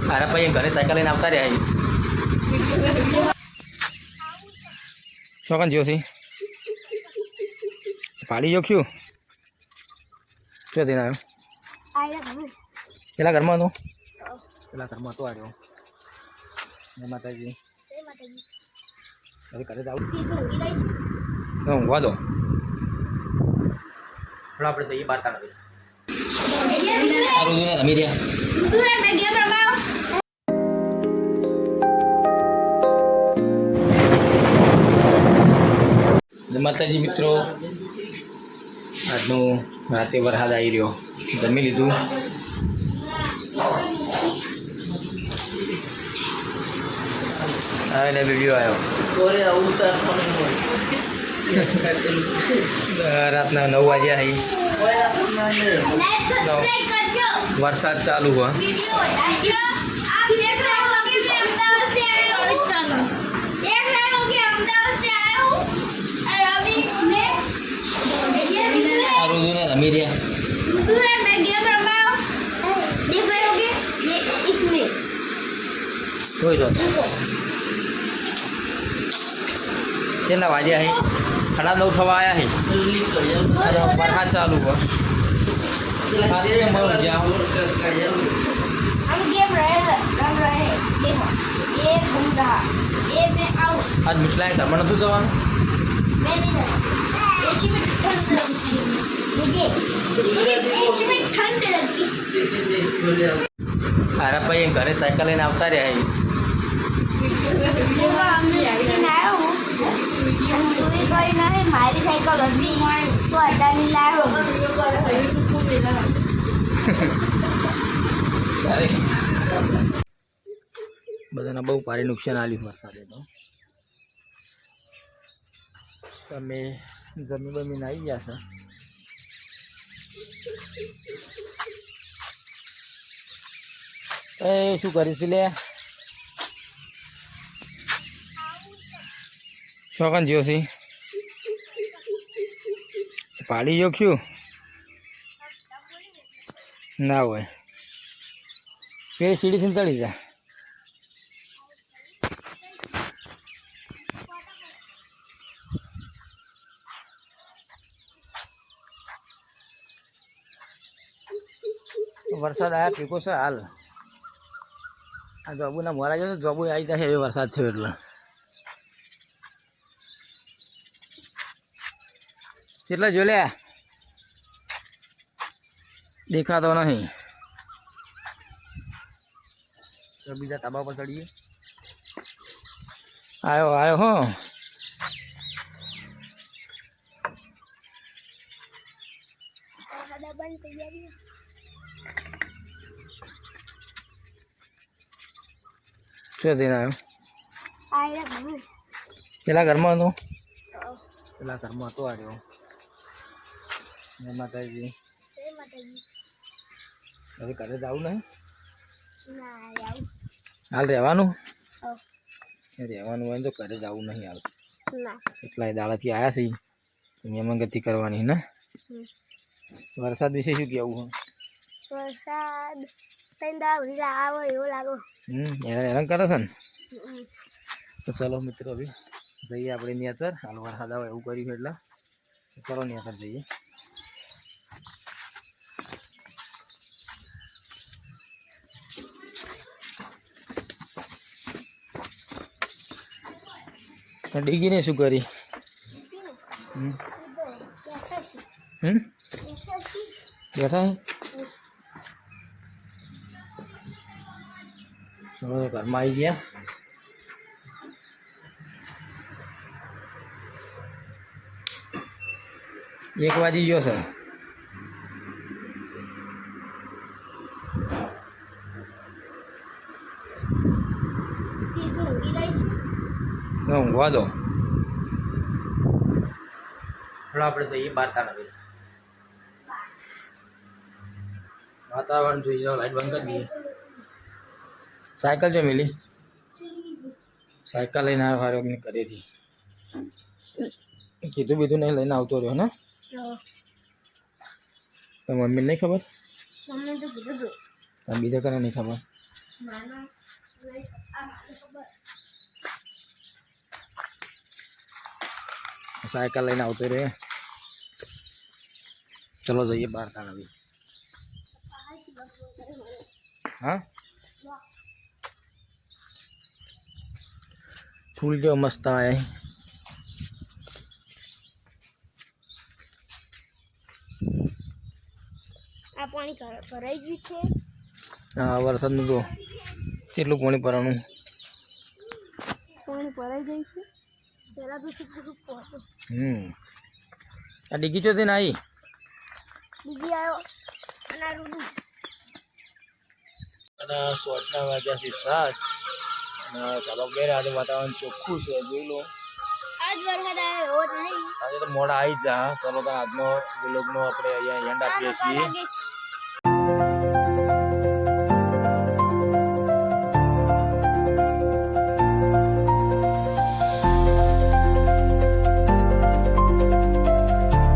અરે ભાઈ ઘરે સાયકલ લઈને આવતા રહ્યા ચોકન જ્યો છે પાડી જો શું દઈને આવ્યો પેલા ઘરમાં હતો પેલા ઘરમાં હતો આવ્યો જય માતાજી હવે ઘરે જાવ ઊંઘવા દો આપણે જઈએ બાર તાણ સારું ને રમી રહ્યા માતાજી મિત્રો આજનું રાતે વરસાદ આવી રહ્યો જમી લીધું આવે ને વિડીયો આવ્યો રાતના 9 વાગ્યા અહીં વરસાદ ચાલુ હોય रमी रिया चला वाजे है 9:30 थवा आया है वरसाद चालू हुआ आज मिचला है मन तू जवा अरे भाई घरे साइकिल लेने आवता रहा है मारी साइकिल बधाने बहु भारी नुकसान आल्યું વરસાદે તો તમે જમી બમીને આવી ગયા છો એ શું કરીશ લે ચોકન જ્યો છે પાડી જો શું ના હોય પેલી સીડીથી ચડી જા वरसाद आया पीको से हाल आ जबू ना मरा जाए जबू आई जाए एवं वरसाद है એટલે કેટલા જો લે દેખાતો નહીં તો બીજા તાબા પર ચડીએ આયો આયો હો શું દઈને આવ્યો પેલા ઘરમાં હતો પેલા ઘરમાં હતો આવ્યો જય માતાજી હવે ઘરે જવું નહીં હાલ રહેવાનું રહેવાનું હોય તો ઘરે જવું નહીં હાલ કેટલાય દાડાથી આવ્યા છે મહેમાન ગતિ કરવાની ને વરસાદ વિશે શું કહેવું વરસાદ આવે એવું લાગો હેરાન કરે છે ને તો ચલો મિત્રો અભી જઈએ આપણે નેચર હાલ વરસાદ આવે એવું કર્યું એટલે ચલો નેચર જઈએ ડીગીને શું કરી બેઠા ઘરમાં આવી ગયા એક વાગી ગયો છે ઊંઘવા દો આપણે જઈએ બાર તાણ વાતાવરણ જોઈ જાઓ લાઈટ બંધ કરી દઈએ સાયકલ જો મિલી સાયકલ લઈને આવ્યો ફારો ઘરેથી કીધું બીધું નહીં લઈને આવતો રહ્યો ને તો મમ્મીને નહીં ખબર બીજા કોને નહીં ખબર નાના સાયકલ લઈને આવતો રે. ચલો જઈએ બહાર તાણાવી. હા ફૂલ કેવો મસ્ત આવે. આ પાણી ભરાઈ ગયું છે. હા વરસાદનું તો કેટલું પાણી ભરાણું. પાણી ભરાઈ ગયું છે. પેલા તો શું પહોંચો આ ડીગી ચોથી ને આવી બીજી આવ્યો અને આ રૂડું અને સોચના વાગ્યા છે 7 અને ચાલો ઘેર. આજે વાતાવરણ ચોખ્ખું છે જોઈ લો. આજ વરસાદ આવ્યો એવો નહીં. આજે તો મોડા આવી જ જા. ચલો તો આજનો વ્લોગનો આપણે અહીંયા એન્ડ આપીએ છીએ.